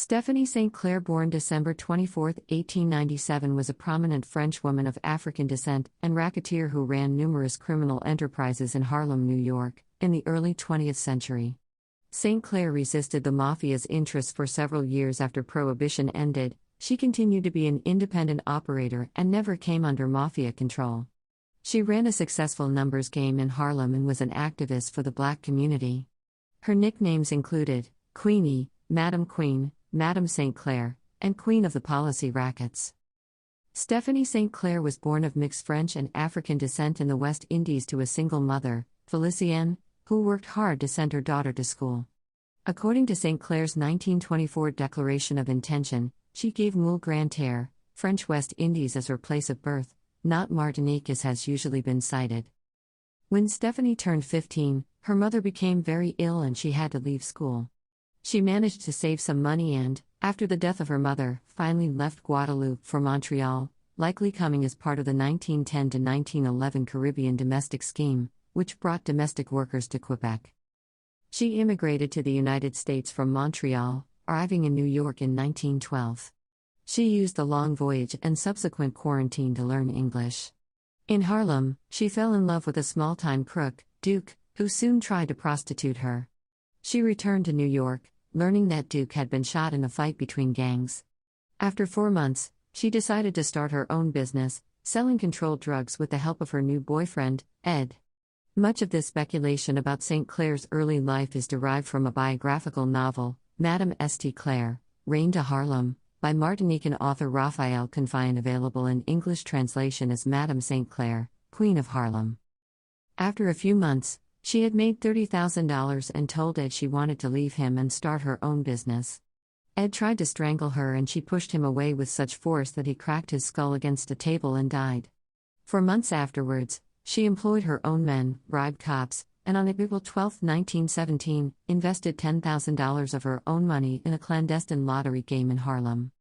Stephanie St. Clair, born December 24, 1897, was a prominent French woman of African descent and racketeer who ran numerous criminal enterprises in Harlem, New York, in the early 20th century. St. Clair resisted the mafia's interests for several years after Prohibition ended. She continued to be an independent operator and never came under mafia control. She ran a successful numbers game in Harlem and was an activist for the black community. Her nicknames included Queenie, Madam Queen, Madam St. Clair, and Queen of the Policy Rackets. Stephanie St. Clair was born of mixed French and African descent in the West Indies to a single mother, Felicienne, who worked hard to send her daughter to school. According to St. Clair's 1924 Declaration of Intention, she gave Moule Grande-Terre, French West Indies, as her place of birth, not Martinique as has usually been cited. When Stephanie turned 15, her mother became very ill and she had to leave school. She managed to save some money and, after the death of her mother, finally left Guadeloupe for Montreal, likely coming as part of the 1910 to 1911 Caribbean domestic scheme, which brought domestic workers to Quebec. She immigrated to the United States from Montreal, arriving in New York in 1912. She used the long voyage and subsequent quarantine to learn English. In Harlem, she fell in love with a small-time crook, Duke, who soon tried to prostitute her. She returned to New York, learning that Duke had been shot in a fight between gangs. After 4 months, she decided to start her own business, selling controlled drugs with the help of her new boyfriend, Ed. Much of this speculation about St. Clair's early life is derived from a biographical novel, Madame St. Clair, Reign to Harlem, by Martinican author Raphael Confine, available in English translation as Madame St. Clair, Queen of Harlem. After a few months, she had made $30,000 and told Ed she wanted to leave him and start her own business. Ed tried to strangle her and she pushed him away with such force that he cracked his skull against a table and died. For months afterwards, she employed her own men, bribed cops, and on April 12, 1917, invested $10,000 of her own money in a clandestine lottery game in Harlem.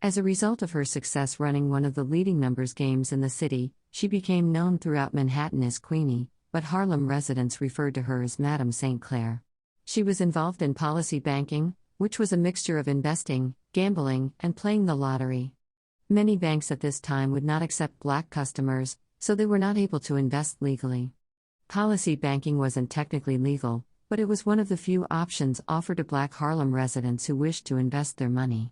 As a result of her success running one of the leading numbers games in the city, she became known throughout Manhattan as Queenie, but Harlem residents referred to her as Madame St. Clair. She was involved in policy banking, which was a mixture of investing, gambling, and playing the lottery. Many banks at this time would not accept black customers, so they were not able to invest legally. Policy banking wasn't technically legal, but it was one of the few options offered to black Harlem residents who wished to invest their money.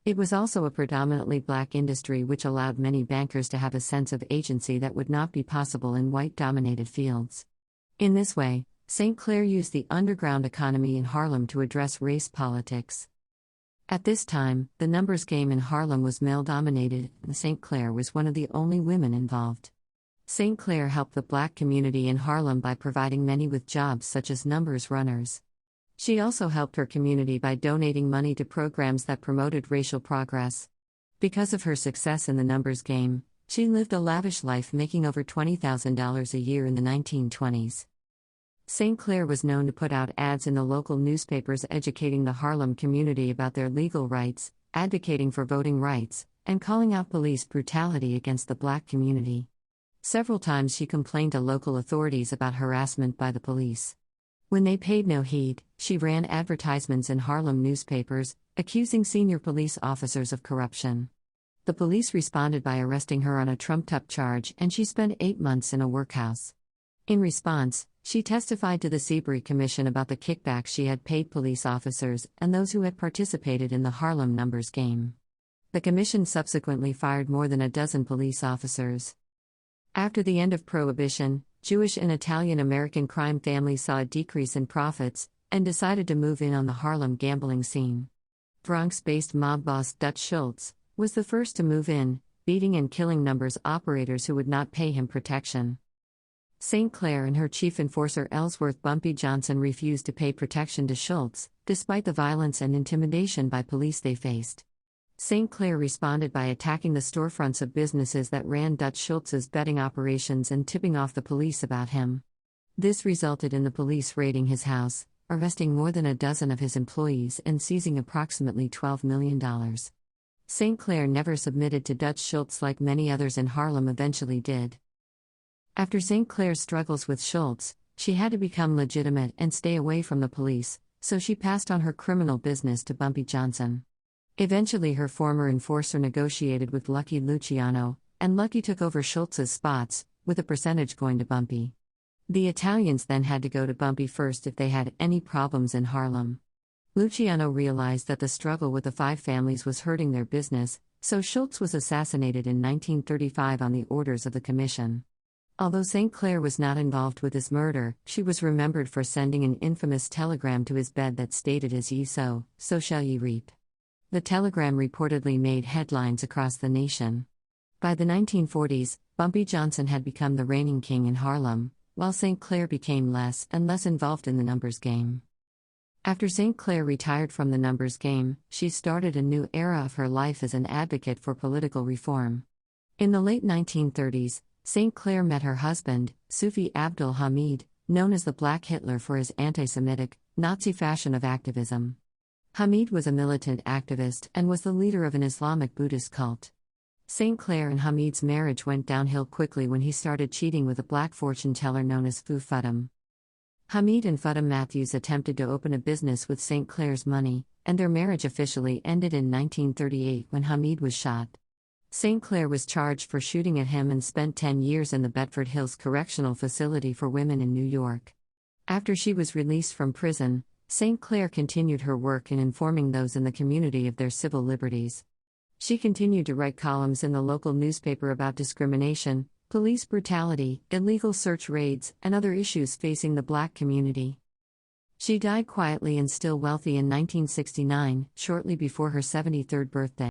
It was also a predominantly black industry, which allowed many bankers to have a sense of agency that would not be possible in white-dominated fields. In this way, St. Clair used the underground economy in Harlem to address race politics. At this time, the numbers game in Harlem was male-dominated, and St. Clair was one of the only women involved. St. Clair helped the black community in Harlem by providing many with jobs such as numbers runners. She also helped her community by donating money to programs that promoted racial progress. Because of her success in the numbers game, she lived a lavish life, making over $20,000 a year in the 1920s. St. Clair was known to put out ads in the local newspapers educating the Harlem community about their legal rights, advocating for voting rights, and calling out police brutality against the black community. Several times she complained to local authorities about harassment by the police. When they paid no heed, she ran advertisements in Harlem newspapers, accusing senior police officers of corruption. The police responded by arresting her on a trumped-up charge, and she spent 8 months in a workhouse. In response, she testified to the Seabury Commission about the kickbacks she had paid police officers and those who had participated in the Harlem numbers game. The commission subsequently fired more than a dozen police officers. After the end of Prohibition, Jewish and Italian-American crime families saw a decrease in profits, and decided to move in on the Harlem gambling scene. Bronx-based mob boss Dutch Schultz was the first to move in, beating and killing numbers operators who would not pay him protection. St. Clair and her chief enforcer Ellsworth Bumpy Johnson refused to pay protection to Schultz, despite the violence and intimidation by police they faced. St. Clair responded by attacking the storefronts of businesses that ran Dutch Schultz's betting operations and tipping off the police about him. This resulted in the police raiding his house, arresting more than a dozen of his employees and seizing approximately $12 million. St. Clair never submitted to Dutch Schultz like many others in Harlem eventually did. After St. Clair's struggles with Schultz, she had to become legitimate and stay away from the police, so she passed on her criminal business to Bumpy Johnson. Eventually, her former enforcer negotiated with Lucky Luciano, and Lucky took over Schultz's spots, with a percentage going to Bumpy. The Italians then had to go to Bumpy first if they had any problems in Harlem. Luciano realized that the struggle with the five families was hurting their business, so Schultz was assassinated in 1935 on the orders of the commission. Although St. Clair was not involved with his murder, she was remembered for sending an infamous telegram to his bed that stated, "As ye sow, so shall ye reap." The telegram reportedly made headlines across the nation. By the 1940s, Bumpy Johnson had become the reigning king in Harlem, while St. Clair became less and less involved in the numbers game. After St. Clair retired from the numbers game, she started a new era of her life as an advocate for political reform. In the late 1930s, St. Clair met her husband, Sufi Abdul Hamid, known as the Black Hitler for his anti-Semitic, Nazi fashion of activism. Hamid was a militant activist and was the leader of an Islamic Buddhist cult. St. Clair and Hamid's marriage went downhill quickly when he started cheating with a black fortune teller known as Fu Fuddum. Hamid and Fuddum Matthews attempted to open a business with St. Clair's money, and their marriage officially ended in 1938 when Hamid was shot. St. Clair was charged for shooting at him and spent 10 years in the Bedford Hills Correctional Facility for Women in New York. After she was released from prison, St. Clair continued her work in informing those in the community of their civil liberties. She continued to write columns in the local newspaper about discrimination, police brutality, illegal search raids, and other issues facing the black community. She died quietly and still wealthy in 1969, shortly before her 73rd birthday.